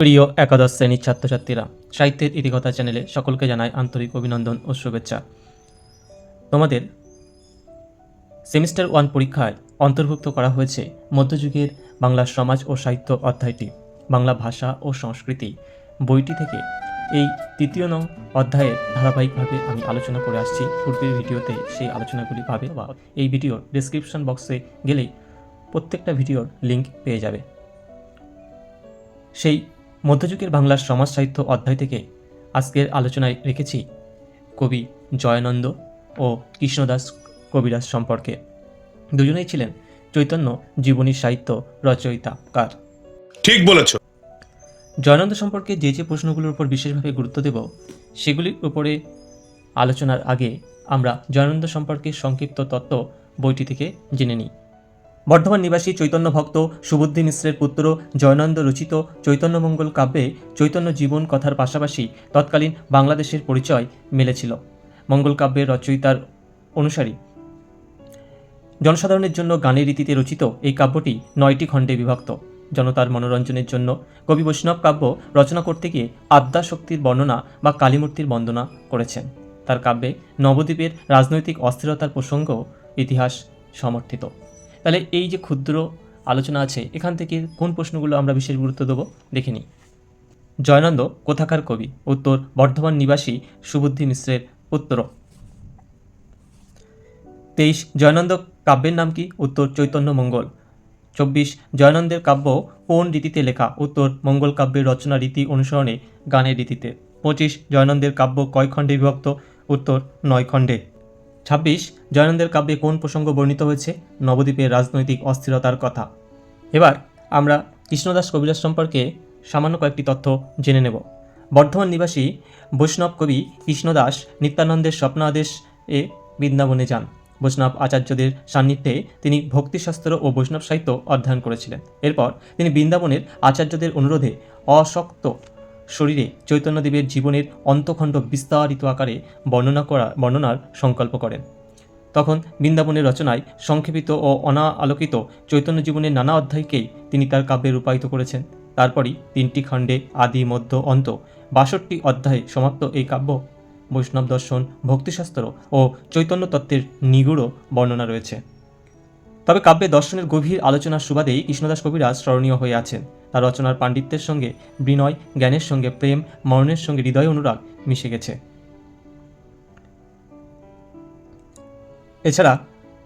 প্রিয় একাদশ শ্রেণীর ছাত্রছাত্রীরা, সাহিত্যের ইতিকথা চ্যানেলে সকলকে জানাই আন্তরিক অভিনন্দন ও শুভেচ্ছা। তোমাদের সেমিস্টার 1 পরীক্ষায় অন্তর্ভুক্ত করা হয়েছে মধ্যযুগের বাংলা সমাজ ও সাহিত্য অধ্যায়টি। বাংলা ভাষা ও সংস্কৃতি বইটি থেকে এই তৃতীয় নং অধ্যায়ের ধারাবাহিকভাবে আমি আলোচনা করে আসছি। পূর্বের ভিডিওতে সেই আলোচনাগুলি পাবে বা এই ভিডিওর ডেসক্রিপশন বক্সে গেলেই প্রত্যেকটা ভিডিওর লিঙ্ক পেয়ে যাবে। সেই মধ্যযুগের বাংলার সমাজ সাহিত্য অধ্যায় থেকে আজকের আলোচনায় রেখেছি কবি জয়ানন্দ ও কৃষ্ণদাস কবিরাজ সম্পর্কে। দুজনেই ছিলেন চৈতন্য জীবনী সাহিত্য রচয়িতাকার। ঠিক বলেছ। জয়ানন্দ সম্পর্কে যে যে প্রশ্নগুলোর উপর বিশেষভাবে গুরুত্ব দেব সেগুলির উপরে আলোচনার আগে আমরা জয়ানন্দ সম্পর্কে সংক্ষিপ্ত তত্ত্ব বইটি থেকে জেনে নিই। বর্ধমান নিবাসী চৈতন্য ভক্ত সুবুদ্ধি মিশ্রের পুত্র জয়ানন্দ রচিত চৈতন্যমঙ্গল কাব্যে চৈতন্য জীবন কথার পাশাপাশি তৎকালীন বাংলাদেশের পরিচয় মেলেছিল। মঙ্গল কাব্যের রচয়িতার অনুসারী জনসাধারণের জন্য গানের রীতিতে রচিত এই কাব্যটি 9টি খণ্ডে বিভক্ত। জনতার মনোরঞ্জনের জন্য কবি বৈষ্ণব কাব্য রচনা করতে গিয়ে আদ্যা শক্তির বর্ণনা বা কালীমূর্তির বন্দনা করেছেন। তার কাব্যে নবদ্বীপের রাজনৈতিক অস্থিরতার প্রসঙ্গ ইতিহাস সমর্থিত। তাহলে এই যে ক্ষুদ্র আলোচনা আছে, এখান থেকে কোন প্রশ্নগুলো আমরা বিশেষ গুরুত্ব দেবো দেখে নিই। জয়ানন্দ কোথাকার কবি? উত্তর, বর্ধমান নিবাসী সুবুদ্ধি মিশ্রের পুত্র। 23 জয়ানন্দ কাব্যের নাম কি? উত্তর, চৈতন্য মঙ্গল। 24 জয়ানন্দের কাব্য কোন রীতিতে লেখা? উত্তর, মঙ্গল কাব্যের রচনা রীতি অনুসরণে গানের রীতিতে। 25 জয়ানন্দের কাব্য কয় খণ্ডে বিভক্ত? উত্তর, 9 খণ্ডে। 26 জয়ানন্দের কাব্যে কোন প্রসঙ্গ বর্ণিত হয়েছে? নবদ্বীপের রাজনৈতিক অস্থিরতার কথা। এবার আমরা কৃষ্ণদাস কবিরাজ সম্পর্কে সামান্য কয়েকটি তথ্য জেনে নেব। বর্ধমান নিবাসী বৈষ্ণব কবি কৃষ্ণদাস নিত্যানন্দের স্বপ্নাদেশ এ বৃন্দাবনে যান। বৈষ্ণব আচার্যদের সান্নিধ্যে তিনি ভক্তিশাস্ত্র ও বৈষ্ণব সাহিত্য অধ্যয়ন করেছিলেন। এরপর তিনি বৃন্দাবনের আচার্যদের অনুরোধে অশক্ত শরীরে চৈতন্যদেবের জীবনের অন্তখণ্ড বিস্তারিত আকারে বর্ণনার সংকল্প করেন। তখন বৃন্দাবনের রচনায় সংক্ষেপিত ও অনালোকিত চৈতন্য জীবনের নানা অধ্যায়কেই তিনি তার কাব্যে রূপায়িত করেছেন। তারপরই 3টি খণ্ডে আদি মধ্য অন্ত 62টি অধ্যায়ে সমাপ্ত এই কাব্য বৈষ্ণব দর্শন, ভক্তিশাস্ত্র ও চৈতন্য তত্ত্বের নিগুড় বর্ণনা রয়েছে। তবে কাব্যে দর্শনের গভীর আলোচনার সুবাদেই কৃষ্ণদাস কবিরাজ স্মরণীয় হয়ে আছেন। তার রচনার পাণ্ডিত্যের সঙ্গে বিনয়, জ্ঞানের সঙ্গে প্রেম, মরণের সঙ্গে হৃদয় অনুরাগ মিশে গেছে। এছাড়া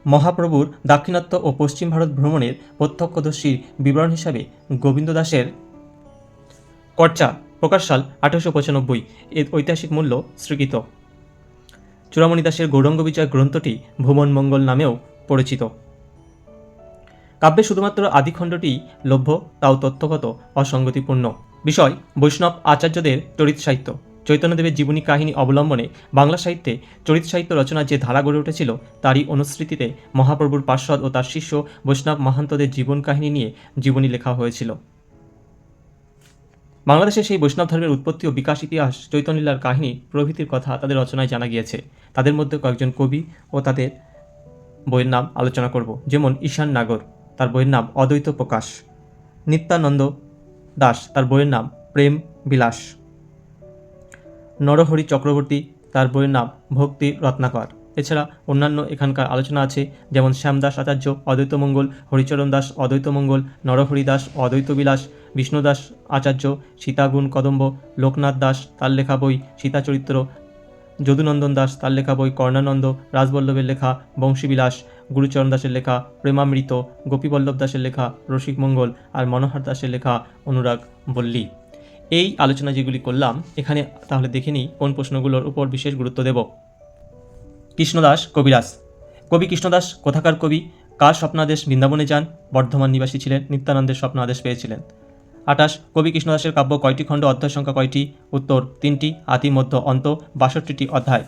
মহাপ্রভুর দাক্ষিণাত্য ও পশ্চিম ভারত ভ্রমণের প্রত্যক্ষদর্শীর বিবরণ হিসাবে গোবিন্দ দাসের কর্চা প্রকাশ সাল 1895 এর ঐতিহাসিক মূল্য স্বীকৃত। চূড়ামণি দাসের গৌরাঙ্গ বিজয় গ্রন্থটি ভুবন মঙ্গল নামেও পরিচিত। কাব্যে শুধুমাত্র আদিখণ্ডটি লভ্য, তাও তথ্যগত অসঙ্গতিপূর্ণ। বিষয় বৈষ্ণব আচার্যদের চরিত সাহিত্য। চৈতন্যদেবের জীবনী কাহিনী অবলম্বনে বাংলা সাহিত্যে চরিত সাহিত্য রচনার যে ধারা গড়ে উঠেছিল তারই অনুসৃতিতে মহাপ্রভুর পার্ষদ ও তার শিষ্য বৈষ্ণব মাহান্তদের জীবন কাহিনী নিয়ে জীবনী লেখা হয়েছিল। বাংলাদেশে সেই বৈষ্ণব ধর্মের উৎপত্তি ও বিকাশ ইতিহাস, চৈতন্যলীলার কাহিনী প্রভৃতির কথা তাদের রচনায় জানা গিয়েছে। তাদের মধ্যে কয়েকজন কবি ও তাদের বইয়ের নাম আলোচনা করব। যেমন ঈশান নাগর, তার বইয়ের নাম অদ্বৈত প্রকাশ। নিত্যানন্দ দাস, তার বইয়ের নাম প্রেম বিলাস। নরহরি চক্রবর্তী, তার বইয়ের নাম ভক্তি রত্নাকর। এছাড়া অন্যান্য এখানকার আলোচনা আছে, যেমন শ্যামদাস আচার্য অদ্বৈত মঙ্গল, হরিচরণ দাস অদ্বৈত মঙ্গল, নরহরি দাস অদ্বৈত বিলাস, বিষ্ণুদাস আচার্য সীতাগুণ কদম্ব, লোকনাথ দাস তার লেখা বই সীতাচরিত্র, যদুনন্দন দাস তার লেখা বই কর্ণানন্দ, রাজবল্লভের লেখা বংশীবিলাস, গুরুচরণ দাসের লেখা প্রেমামৃত, গোপীবল্লভ দাসের লেখা রসিক মঙ্গল আর মনোহর দাসের লেখা অনুরাগ বল্লী। এই আলোচনা যেগুলি করলাম এখানে তাহলে দেখে নিই কোন প্রশ্নগুলোর উপর বিশেষ গুরুত্ব দেব। কৃষ্ণদাস কবিরাজ। কবি কৃষ্ণদাস কোথাকার কবি? কার স্বপ্নাদেশ বৃন্দাবনে যান? বর্ধমান নিবাসী ছিলেন, নিত্যানন্দের স্বপ্নাদেশ পেয়েছিলেন। 28 কবি কৃষ্ণদাসের কাব্য কয়টি খণ্ড, অধ্যায় সংখ্যা কয়টি? উত্তর, 3টি, আদি মধ্য অন্ত 62টি অধ্যায়।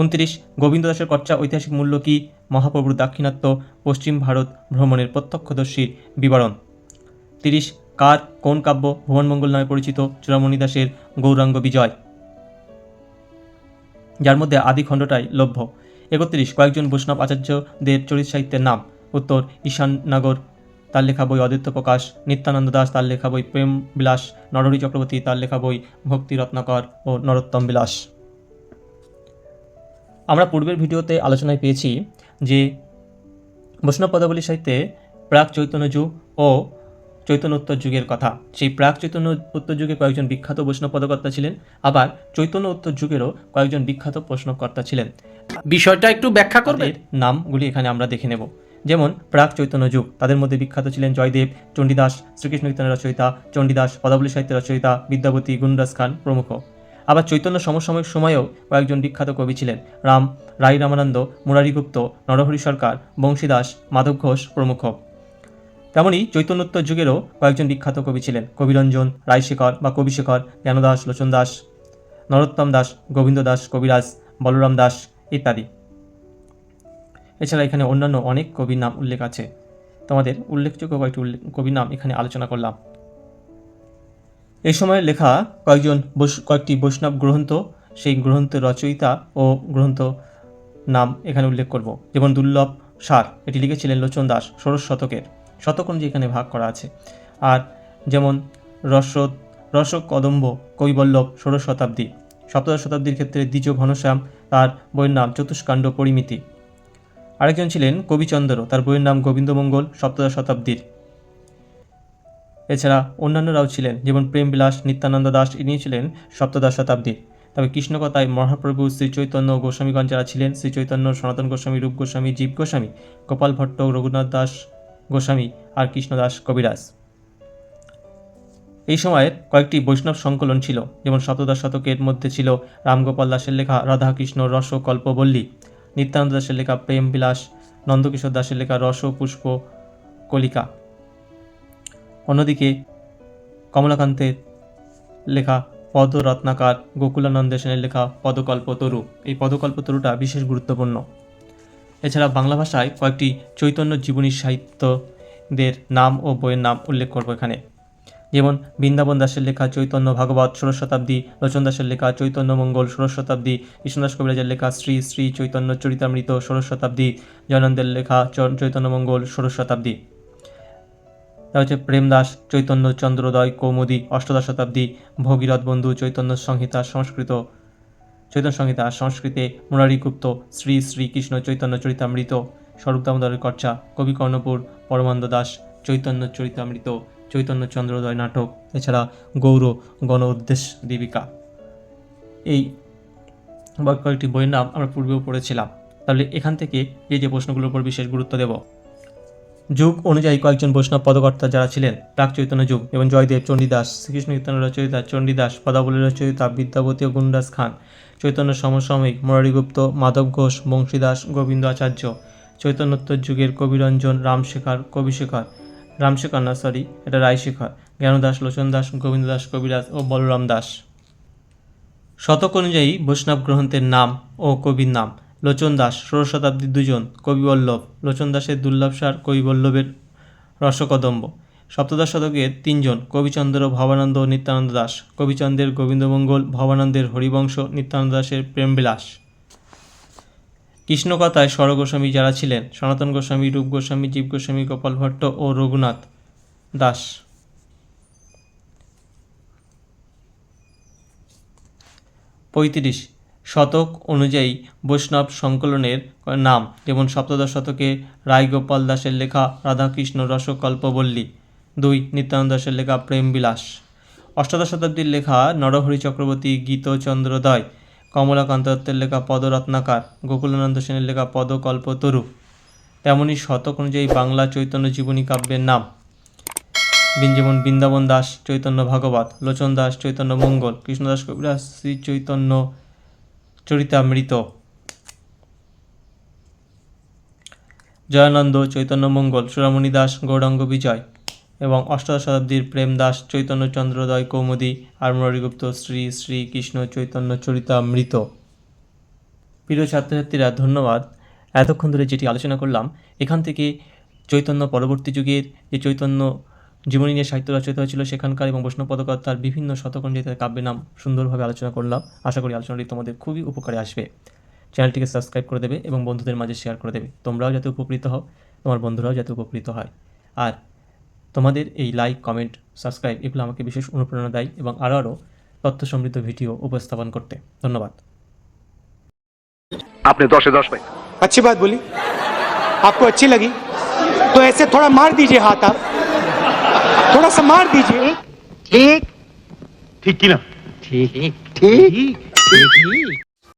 29 গোবিন্দ দাসের কর্চা ঐতিহাসিক মূল্য কি? মহাপ্রভুর দাক্ষিণাত্য পশ্চিম ভারত ভ্রমণের প্রত্যক্ষদর্শীর বিবরণ। 30 কার কোন কাব্য ভুবনমঙ্গল নামে পরিচিত? চূড়ামণি দাসের গৌরাঙ্গ বিজয়, যার মধ্যে আদি খণ্ডটাই লভ্য। 31 কয়েকজন বৈষ্ণব আচার্যদের চরিত সাহিত্যের নাম। উত্তর, ঈশান নাগর, তার লেখা বই অদ্বৈত প্রকাশ, নিত্যানন্দ দাস তার লেখা বই প্রেম বিলাস, নরহরি চক্রবর্তী তার লেখা বই ভক্তি রত্নাকর ও নরোত্তম বিলাস। আমরা পূর্বের ভিডিওতে আলোচনায় পেয়েছি যে বৈষ্ণব পদাবলী সাহিত্যে প্রাক চৈতন্য যুগ ও চৈতন্যোত্তর যুগের কথা। সেই প্রাক চৈতন্য উত্তর যুগে কয়েকজন বিখ্যাত বৈষ্ণব পদকর্তা ছিলেন, আবার চৈতন্য উত্তর যুগেরও কয়েকজন বিখ্যাত প্রশ্নকর্তা ছিলেন। বিষয়টা একটু ব্যাখ্যা করবেন? তাদের নামগুলি এখানে আমরা দেখে নেব। যেমন প্রাক চৈতন্য যুগ, তাদের মধ্যে বিখ্যাত ছিলেন জয়দেব, চণ্ডীদাস, শ্রীকৃষ্ণ কীর্তনের রচয়িতা চণ্ডীদাস, পদাবলী সাহিত্যের রচয়িতা বিদ্যাপতি, গুণরাজ খান প্রমুখ। আবার চৈতন্য সমসাময়িক সময়েও কয়েকজন বিখ্যাত কবি ছিলেন, রাই রামানন্দ, মুরারিগুপ্ত, নরহরি সরকার, বংশীদাস, মাধব ঘোষ প্রমুখ। তেমনি চৈতন্যোত্তর যুগেরও কয়েকজন বিখ্যাত কবি ছিলেন, কবিরঞ্জন, রায়শেখর বা কবিশেখর, জ্ঞানদাস, লোচন দাস, নরোত্তম দাস, গোবিন্দ দাস, কবিরাজ, বলরাম দাস ইত্যাদি। এছাড়া এখানে অন্যান্য অনেক কবির নাম উল্লেখ আছে। তোমাদের উল্লেখযোগ্য কয়েকটি কবির নাম এখানে আলোচনা করলাম। এই সময় লেখা কয়েকটি বৈষ্ণব গ্রন্থ, সেই গ্রন্থের রচয়িতা ও গ্রন্থ নাম এখানে উল্লেখ করব। যেমন দুর্লভ সার, এটি লিখেছিলেন লোচন দাস, ষোড়শ শতকের। শতক অনুযায়ী এখানে ভাগ করা আছে। আর যেমন রসকদম্ব কবিবল্লভ, ষোড়শ শতাব্দী। সপ্তদশ শতাব্দীর ক্ষেত্রে দ্বিজ ঘনশ্যাম, তার বইয়ের নাম চতুষ্কাণ্ড পরিমিতি। আরেকজন ছিলেন কবিচন্দ্র, তার বইয়ের নাম গোবিন্দমঙ্গল, সপ্তদশ শতাব্দীর। এছাড়া অন্যান্যরাও ছিলেন, যেমন প্রেমবিলাস, নিত্যানন্দ দাস, ইনি ছিলেন সপ্তদশ শতাব্দীর। তবে কৃষ্ণকথায় মহাপ্রভু শ্রী চৈতন্য, গোস্বামীগণ যারা ছিলেন, শ্রী চৈতন্য, সনাতন গোস্বামী, রূপ গোস্বামী, জীব গোস্বামী, গোপাল ভট্ট, রঘুনাথ দাস গোস্বামী আর কৃষ্ণদাস কবিরাজ। এই সময়ের কয়েকটি বৈষ্ণব সংকলন ছিল, যেমন সপ্তদশ শতকের মধ্যে ছিল রামগোপাল দাসের লেখা রাধাকৃষ্ণ রস কল্পবল্লী, নিত্যানন্দ দাসের লেখা প্রেম বিলাস, নন্দকিশোর দাসের লেখা রস পুষ্প কলিকা। অন্যদিকে কমলাকান্তের লেখা পদরত্নাকার, গোকুলানন্দ সেনের লেখা পদকল্পতরু, এই পদকল্পতরুটা বিশেষ গুরুত্বপূর্ণ। এছাড়া বাংলা ভাষায় কয়েকটি চৈতন্য জীবনী সাহিত্যদের নাম ও বইয়ের নাম উল্লেখ করব এখানে। যেমন বৃন্দাবন দাসের লেখা চৈতন্য ভাগবত, ষোড়শ শতাব্দী, লোচন দাসের লেখা চৈতন্য মঙ্গল, ষোড়শ শতাব্দী, কৃষ্ণদাস কবিরাজের লেখা শ্রী শ্রী চৈতন্য চরিতামৃত, ষোড়শ শতাব্দী, জয়নন্দের লেখা চৈতন্য মঙ্গল, ষোড়শ শতাব্দী। তা হচ্ছে প্রেমদাস চৈতন্য চন্দ্রোদয় কৌমুদী, অষ্টদশ শতাব্দী, ভগীরথ বন্ধু চৈতন্য সংহিতা সংস্কৃতে, মুরারিগুপ্ত শ্রী শ্রী কৃষ্ণ চৈতন্য চরিতামৃত, স্বরূপ দামোদরের কর্চা, কবি কর্ণপুর পরমানন্দ দাস চৈতন্য চরিতামৃত, চৈতন্য চন্দ্রোদয় নাটক। এছাড়া গৌর গণ উদ্দেশ দীপিকা, এই কয়েকটি বইয়ের নাম আমরা পূর্বেও পড়েছিলাম। তাহলে এখান থেকে যে প্রশ্নগুলোর উপর বিশেষ গুরুত্ব দেব। যুগ অনুযায়ী কয়েকজন বৈষ্ণব পদকর্তা যারা ছিলেন প্রাক চৈতন্য যুগ, এবং জয়দেব, চণ্ডীদাস, শ্রীকৃষ্ণ কীর্তনের রচয়িতা চণ্ডীদাস, পদাবলীর রচয়িতা বিদ্যাপতি ও গুণরাজ খান, চৈতন্য সমসাময়িক মুরারিগুপ্ত, মাধব ঘোষ, বংশীদাস, গোবিন্দ আচার্য, চৈতন্যোত্তর যুগের কবিরঞ্জন, রায়শেখর, জ্ঞানদাস, লোচন দাস, গোবিন্দ দাস কবিরাজ ও বলরাম দাস। শতক অনুযায়ী বৈষ্ণব গ্রন্থের নাম ও কবির নাম। লোচন দাস, ষোড়শ শতাব্দীর দুজন, কবিবল্লভ, লোচন দাসের দুর্লভ সার, কবিবল্লভের রসকদম্ব। সপ্তদশ শতকের তিনজন, কবিচন্দ্র, ভবানন্দ ও নিত্যানন্দ দাস, কবিচন্দ্রের গোবিন্দমঙ্গল, ভবানন্দের হরিবংশ, নিত্যানন্দ দাসের প্রেমবিলাস। কৃষ্ণকথায় স্বর গোস্বামী যারা ছিলেন, সনাতন গোস্বামী, রূপ গোস্বামী, জীব গোস্বামী, গোপাল ভট্ট ও রঘুনাথ দাস। 35 শতক অনুযায়ী বৈষ্ণব সংকলনের নাম। যেমন সপ্তদশ শতকে রায়গোপাল দাসের লেখা রাধাকৃষ্ণ রসকল্পবল্লী, 2 নিত্যানন্দ দাসের লেখা প্রেমবিলাস। অষ্টাদশ শতাব্দীর লেখা নরহরি চক্রবর্তী গীতচন্দ্রোদয়, কমলাকান্ত দত্তের লেখা পদরত্নাকার, গোকুলানন্দ সেনের লেখা পদকল্পতরু। তেমনি শতক অনুযায়ী বাংলা চৈতন্য জীবনী কাব্যের নাম। যেমন বৃন্দাবন দাস চৈতন্য ভাগবত, লোচন দাস চৈতন্য মঙ্গল, কৃষ্ণদাস কবিরাজ শ্রী চৈতন্য চরিতামৃত, জয়ানন্দ চৈতন্য মঙ্গল, সুরামণি দাস গৌরাঙ্গ বিজয়, এবং অষ্টাদশ শতাব্দীর প্রেম দাস চৈতন্য চন্দ্রোদয় কৌমুদী, আর মুরারিগুপ্ত শ্রী শ্রী কৃষ্ণ চৈতন্য চরিতামৃত। প্রিয় ছাত্রছাত্রীরা, ধন্যবাদ। এতক্ষণ ধরে যেটি আলোচনা করলাম, এখান থেকে চৈতন্য পরবর্তী যুগের যে চৈতন্য জীবনী নিয়ে সাহিত্য রচিত হয়েছিল সেখানকার এবং বৈষ্ণব পদকর্তার বিভিন্ন শতক অনুযায়ী তার কাব্যের নাম সুন্দরভাবে আলোচনা করলাম। আশা করি আলোচনাটি তোমাদের খুবই উপকারে আসবে। চ্যানেলটিকে সাবস্ক্রাইব করে দেবে এবং বন্ধুদের মাঝে শেয়ার করে দেবে। তোমরাও যাতে উপকৃত হও, তোমার বন্ধুরাও যাতে উপকৃত হয়। আর তোমাদের এই লাইক, কমেন্ট, সাবস্ক্রাইব এগুলো আমাকে বিশেষ অনুপ্রেরণা দেয় এবং আরও তথ্য সমৃদ্ধ ভিডিও উপস্থাপন করতে। ধন্যবাদ। आपने 10 10 पाई। अच्छी बात बोली, आपको अच्छी लगी तो ऐसे थोड़ा मार दीजिए हाथ, आप थोड़ा सा मार दीजिए। ठीक की ना? ठीक।